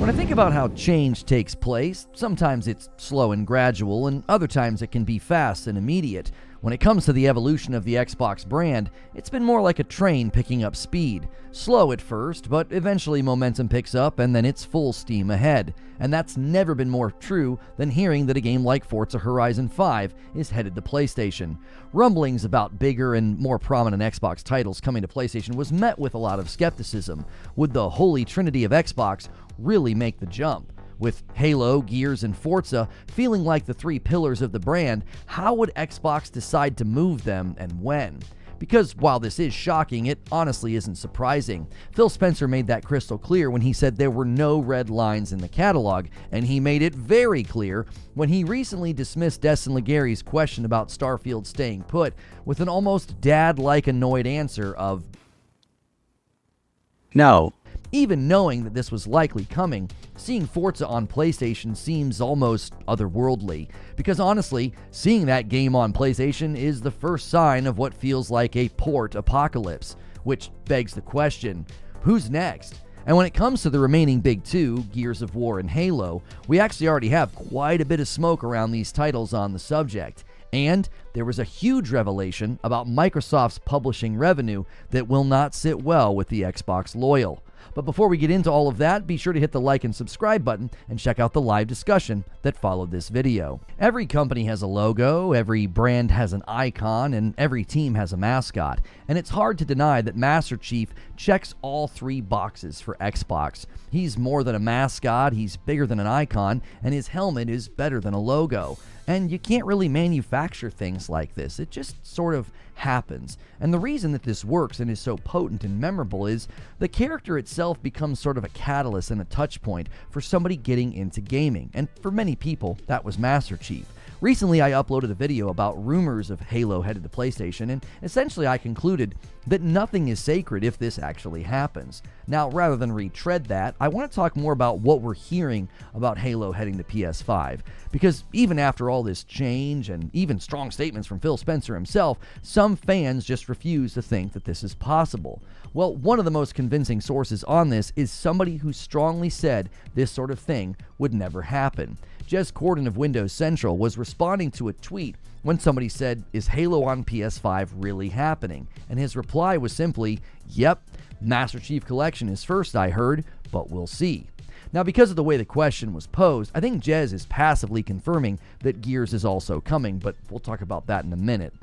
When I think about how change takes place, sometimes it's slow and gradual, and other times it can be fast and immediate. When it comes to the evolution of the Xbox brand, it's been more like a train picking up speed. Slow at first, but eventually momentum picks up and then it's full steam ahead. And that's never been more true than hearing that a game like Forza Horizon 5 is headed to PlayStation. Rumblings about bigger and more prominent Xbox titles coming to PlayStation was met with a lot of skepticism. Would the holy trinity of Xbox really make the jump? With Halo, Gears, and Forza feeling like the three pillars of the brand, how would Xbox decide to move them and when? Because while this is shocking, it honestly isn't surprising. Phil Spencer made that crystal clear when he said there were no red lines in the catalog, and he made it very clear when he recently dismissed Destin Legary's question about Starfield staying put with an almost dad-like annoyed answer of no. Even knowing that this was likely coming, seeing Forza on PlayStation seems almost otherworldly, because honestly, seeing that game on PlayStation is the first sign of what feels like a port apocalypse, which begs the question, who's next? And when it comes to the remaining big two, Gears of War and Halo, we actually already have quite a bit of smoke around these titles on the subject. And there was a huge revelation about Microsoft's publishing revenue that will not sit well with the Xbox loyal. But before we get into all of that, be sure to hit the like and subscribe button and check out the live discussion that followed this video. Every company has a logo, every brand has an icon, and every team has a mascot. And it's hard to deny that Master Chief checks all three boxes for Xbox. He's more than a mascot, he's bigger than an icon, and his helmet is better than a logo. And you can't really manufacture things like this. It just sort of happens. And the reason that this works and is so potent and memorable is the character itself becomes sort of a catalyst and a touch point for somebody getting into gaming. And for many people, that was Master Chief. Recently, I uploaded a video about rumors of Halo headed to PlayStation, and essentially I concluded that nothing is sacred if this actually happens. Now, rather than retread that, I want to talk more about what we're hearing about Halo heading to PS5, because even after all this change and even strong statements from Phil Spencer himself, some fans just refuse to think that this is possible. Well, one of the most convincing sources on this is somebody who strongly said this sort of thing would never happen. Jez Corden of Windows Central was responding to a tweet when somebody said, "Is Halo on PS5 really happening?" And his reply was simply, "Yep, Master Chief Collection is first, I heard, but we'll see." Now, because of the way the question was posed, I think Jez is passively confirming that Gears is also coming, but we'll talk about that in a minute.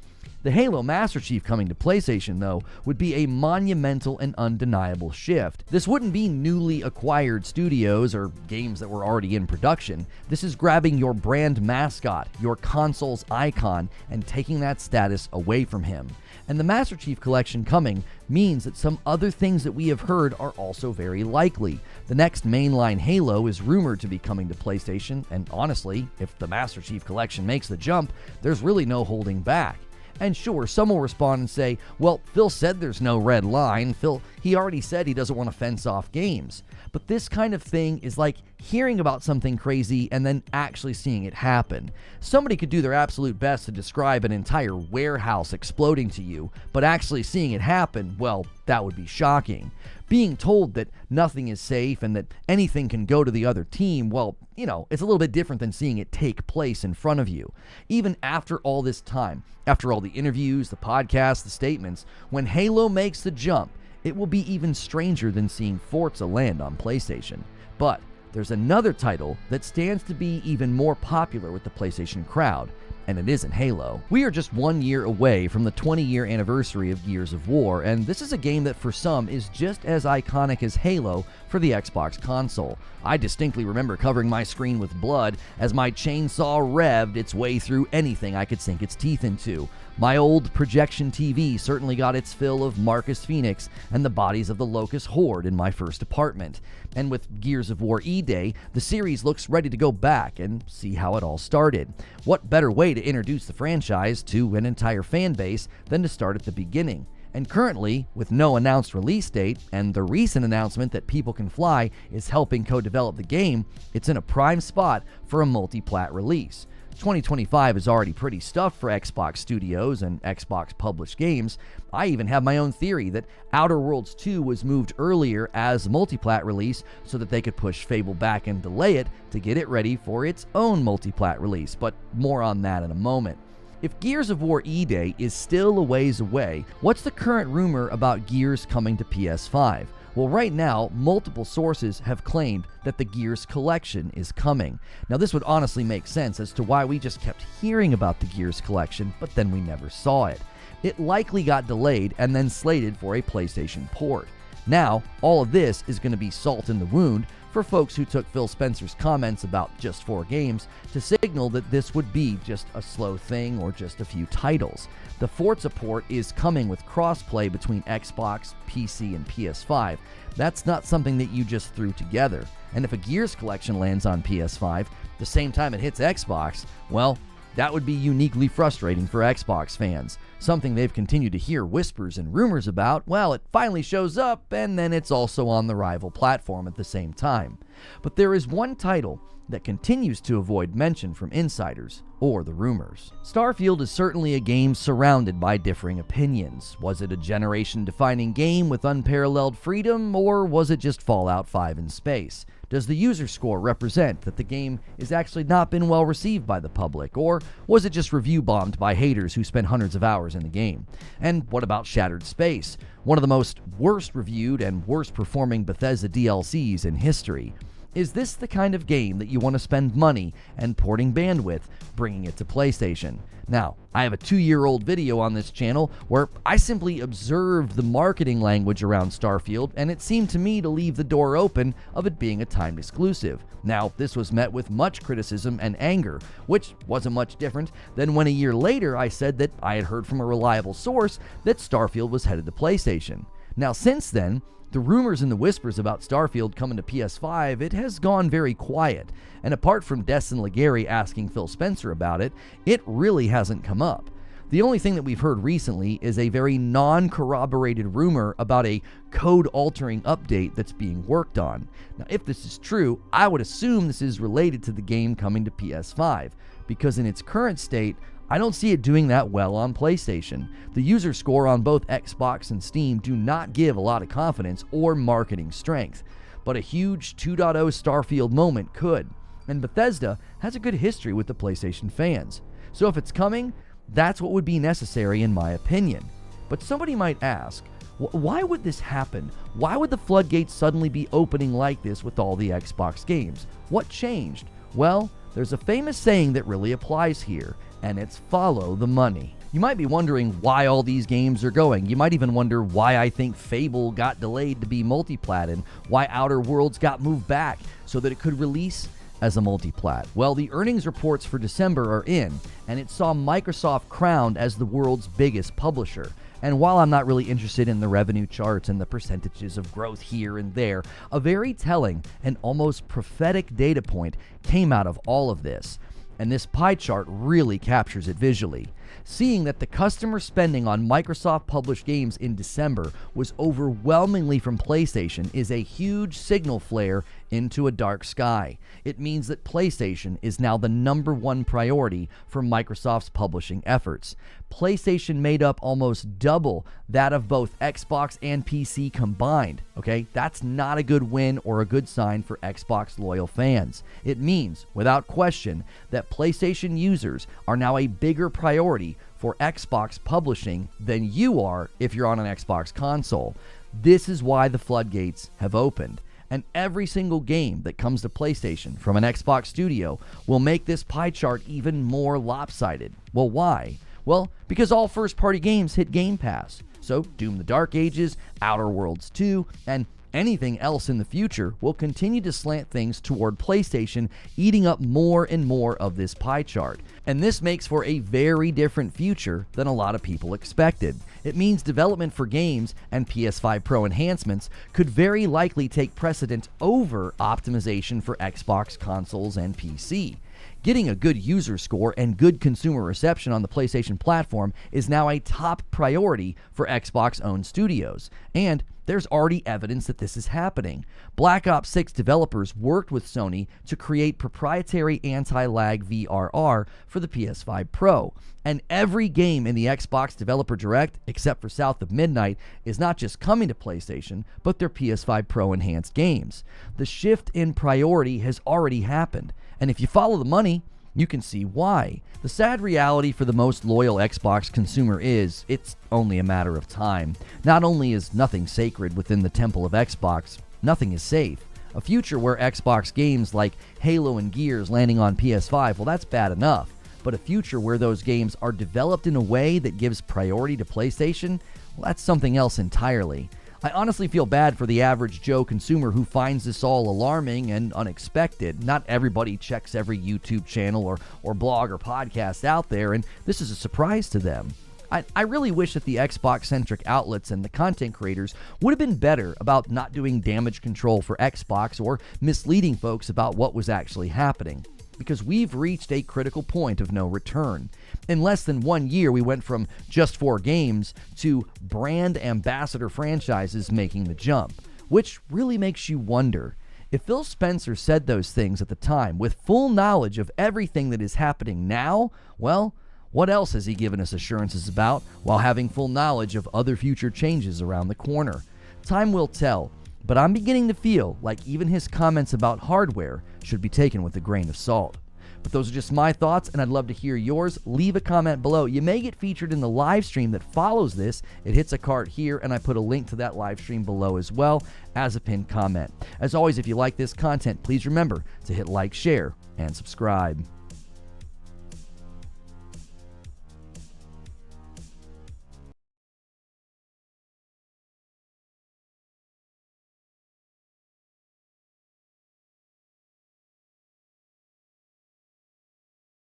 The Halo Master Chief coming to PlayStation, though, would be a monumental and undeniable shift. This wouldn't be newly acquired studios or games that were already in production. This is grabbing your brand mascot, your console's icon, and taking that status away from him. And the Master Chief Collection coming means that some other things that we have heard are also very likely. The next mainline Halo is rumored to be coming to PlayStation, and honestly, if the Master Chief Collection makes the jump, there's really no holding back. And sure, some will respond and say, well, Phil said there's no red line. He already said he doesn't want to fence off games. But this kind of thing is like hearing about something crazy and then actually seeing it happen. Somebody could do their absolute best to describe an entire warehouse exploding to you, but actually seeing it happen, well, that would be shocking. Being told that nothing is safe and that anything can go to the other team, well, it's a little bit different than seeing it take place in front of you. Even after all this time, after all the interviews, the podcasts, the statements, when Halo makes the jump, it will be even stranger than seeing Forza land on PlayStation. But there's another title that stands to be even more popular with the PlayStation crowd, and it isn't Halo. We are just 1 year away from the 20-year anniversary of Gears of War, and this is a game that for some is just as iconic as Halo for the Xbox console. I distinctly remember covering my screen with blood as my chainsaw revved its way through anything I could sink its teeth into. My old projection TV certainly got its fill of Marcus Phoenix and the bodies of the Locust Horde in my first apartment. And with Gears of War E-Day, the series looks ready to go back and see how it all started. What better way to introduce the franchise to an entire fan base than to start at the beginning? And currently, with no announced release date, and the recent announcement that People Can Fly is helping co-develop the game, it's in a prime spot for a multi-plat release. 2025 is already pretty stuffed for Xbox studios and Xbox published games. I even have my own theory that Outer Worlds 2 was moved earlier as a multiplat release so that they could push Fable back and delay it to get it ready for its own multiplat release, but more on that in a moment. If Gears of War E-Day is still a ways away, what's the current rumor about Gears coming to PS5? Well, right now, multiple sources have claimed that the Gears collection is coming. Now, this would honestly make sense as to why we just kept hearing about the Gears collection, but then we never saw it. It likely got delayed and then slated for a PlayStation port. Now, all of this is going to be salt in the wound for folks who took Phil Spencer's comments about just 4 games to signal that this would be just a slow thing or just a few titles. The Forza port is coming with crossplay between Xbox, PC, and PS5. That's not something that you just threw together. And if a Gears collection lands on PS5 the same time it hits Xbox, well, that would be uniquely frustrating for Xbox fans. Something they've continued to hear whispers and rumors about. Well, it finally shows up, and then it's also on the rival platform at the same time. But there is one title that continues to avoid mention from insiders or the rumors. Starfield is certainly a game surrounded by differing opinions. Was it a generation-defining game with unparalleled freedom, or was it just Fallout 5 in space? Does the user score represent that the game is actually not been well received by the public, or was it just review bombed by haters who spent hundreds of hours in the game? And what about Shattered Space, one of the most worst reviewed and worst performing Bethesda DLCs in history? Is this the kind of game that you want to spend money and porting bandwidth bringing it to PlayStation? Now, I have a 2-year-old video on this channel where I simply observed the marketing language around Starfield, and it seemed to me to leave the door open of it being a timed exclusive. Now, this was met with much criticism and anger, which wasn't much different than when a year later I said that I had heard from a reliable source that Starfield was headed to PlayStation. Now, since then, the rumors and the whispers about Starfield coming to PS5, it has gone very quiet. And apart from Destin Legary asking Phil Spencer about it, it really hasn't come up. The only thing that we've heard recently is a very non-corroborated rumor about a code-altering update that's being worked on. Now, if this is true, I would assume this is related to the game coming to PS5, because in its current state, I don't see it doing that well on PlayStation. The user score on both Xbox and Steam do not give a lot of confidence or marketing strength, but a huge 2.0 Starfield moment could. And Bethesda has a good history with the PlayStation fans. So if it's coming, that's what would be necessary in my opinion. But somebody might ask, why would this happen? Why would the floodgates suddenly be opening like this with all the Xbox games? What changed? Well, there's a famous saying that really applies here, and it's follow the money. You might be wondering why all these games are going. You might even wonder why I think Fable got delayed to be multiplat and why Outer Worlds got moved back so that it could release as a multiplat. Well, the earnings reports for December are in, and it saw Microsoft crowned as the world's biggest publisher. And while I'm not really interested in the revenue charts and the percentages of growth here and there, a very telling and almost prophetic data point came out of all of this. And this pie chart really captures it visually. Seeing that the customer spending on Microsoft published games in December was overwhelmingly from PlayStation is a huge signal flare into a dark sky. It means that PlayStation is now the #1 priority for Microsoft's publishing efforts. PlayStation made up almost double that of both Xbox and PC combined, okay? That's not a good win or a good sign for Xbox loyal fans. It means, without question, that PlayStation users are now a bigger priority for Xbox publishing than you are if you're on an Xbox console. This is why the floodgates have opened. And every single game that comes to PlayStation from an Xbox studio will make this pie chart even more lopsided. Well, why? Well, because all first-party games hit Game Pass. So Doom the Dark Ages, Outer Worlds 2, and anything else in the future will continue to slant things toward PlayStation, eating up more and more of this pie chart. And this makes for a very different future than a lot of people expected. It means development for games and PS5 Pro enhancements could very likely take precedent over optimization for Xbox consoles and PC. Getting a good user score and good consumer reception on the PlayStation platform is now a top priority for Xbox-owned studios, and there's already evidence that this is happening. Black Ops 6 developers worked with Sony to create proprietary anti-lag VRR for the PS5 Pro, and every game in the Xbox Developer Direct, except for South of Midnight, is not just coming to PlayStation, but their PS5 Pro enhanced games. The shift in priority has already happened, and if you follow the money, you can see why. The sad reality for the most loyal Xbox consumer is, it's only a matter of time. Not only is nothing sacred within the temple of Xbox, nothing is safe. A future where Xbox games like Halo and Gears landing on PS5, well, that's bad enough. But a future where those games are developed in a way that gives priority to PlayStation, well, that's something else entirely. I honestly feel bad for the average Joe consumer who finds this all alarming and unexpected. Not everybody checks every YouTube channel or blog or podcast out there, and this is a surprise to them. I really wish that the Xbox-centric outlets and the content creators would have been better about not doing damage control for Xbox or misleading folks about what was actually happening, because we've reached a critical point of no return. In less than 1 year, we went from just 4 games to brand ambassador franchises making the jump, which really makes you wonder. If Phil Spencer said those things at the time with full knowledge of everything that is happening now, well, what else has he given us assurances about while having full knowledge of other future changes around the corner? Time will tell, but I'm beginning to feel like even his comments about hardware should be taken with a grain of salt. But those are just my thoughts, and I'd love to hear yours. Leave a comment below. You may get featured in the live stream that follows this. It hits a card here, and I put a link to that live stream below as well as a pinned comment. As always, if you like this content, please remember to hit like, share, and subscribe.